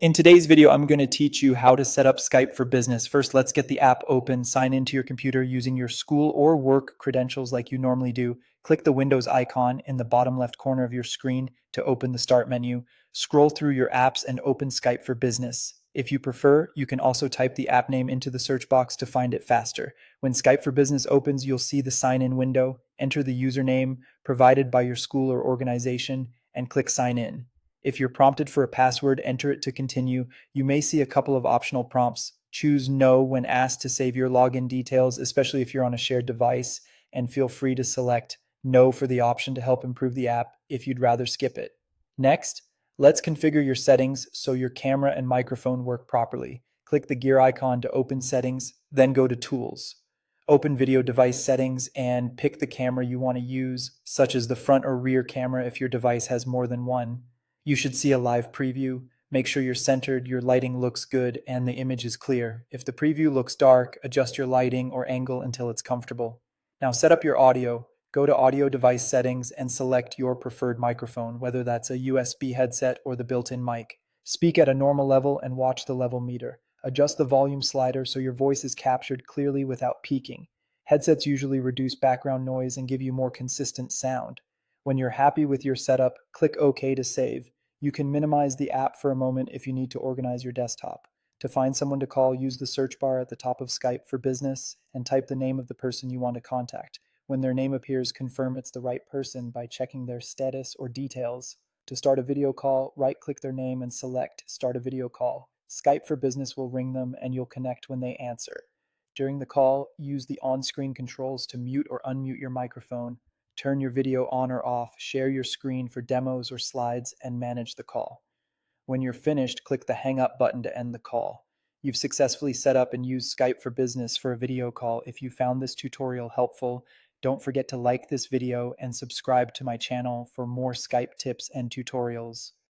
In today's video, I'm going to teach you how to set up Skype for Business. First, let's get the app open, sign into your computer using your school or work credentials like you normally do. Click the Windows icon in the bottom left corner of your screen to open the Start menu. Scroll through your apps and open Skype for Business. If you prefer, you can also type the app name into the search box to find it faster. When Skype for Business opens, you'll see the sign in window. Enter the username provided by your school or organization and click Sign In. If you're prompted for a password, enter it to continue. You may see a couple of optional prompts. Choose No when asked to save your login details, especially if you're on a shared device, and feel free to select No for the option to help improve the app if you'd rather skip it. Next, let's configure your settings so your camera and microphone work properly. Click the gear icon to open settings, then go to Tools. Open video device settings and pick the camera you want to use, such as the front or rear camera if your device has more than one. You should see a live preview. Make sure you're centered, your lighting looks good, and the image is clear. If the preview looks dark, adjust your lighting or angle until it's comfortable. Now set up your audio. Go to Audio Device Settings and select your preferred microphone, whether that's a USB headset or the built-in mic. Speak at a normal level and watch the level meter. Adjust the volume slider so your voice is captured clearly without peaking. Headsets usually reduce background noise and give you more consistent sound. When you're happy with your setup, click OK to save. You can minimize the app for a moment if you need to organize your desktop. To find someone to call, use the search bar at the top of Skype for Business and type the name of the person you want to contact. When their name appears, confirm it's the right person by checking their status or details. To start a video call, right-click their name and select Start a Video Call. Skype for Business will ring them and you'll connect when they answer. During the call, use the on-screen controls to mute or unmute your microphone. Turn your video on or off, share your screen for demos or slides, and manage the call. When you're finished, click the Hang Up button to end the call. You've successfully set up and used Skype for Business for a video call. If you found this tutorial helpful, don't forget to like this video and subscribe to my channel for more Skype tips and tutorials.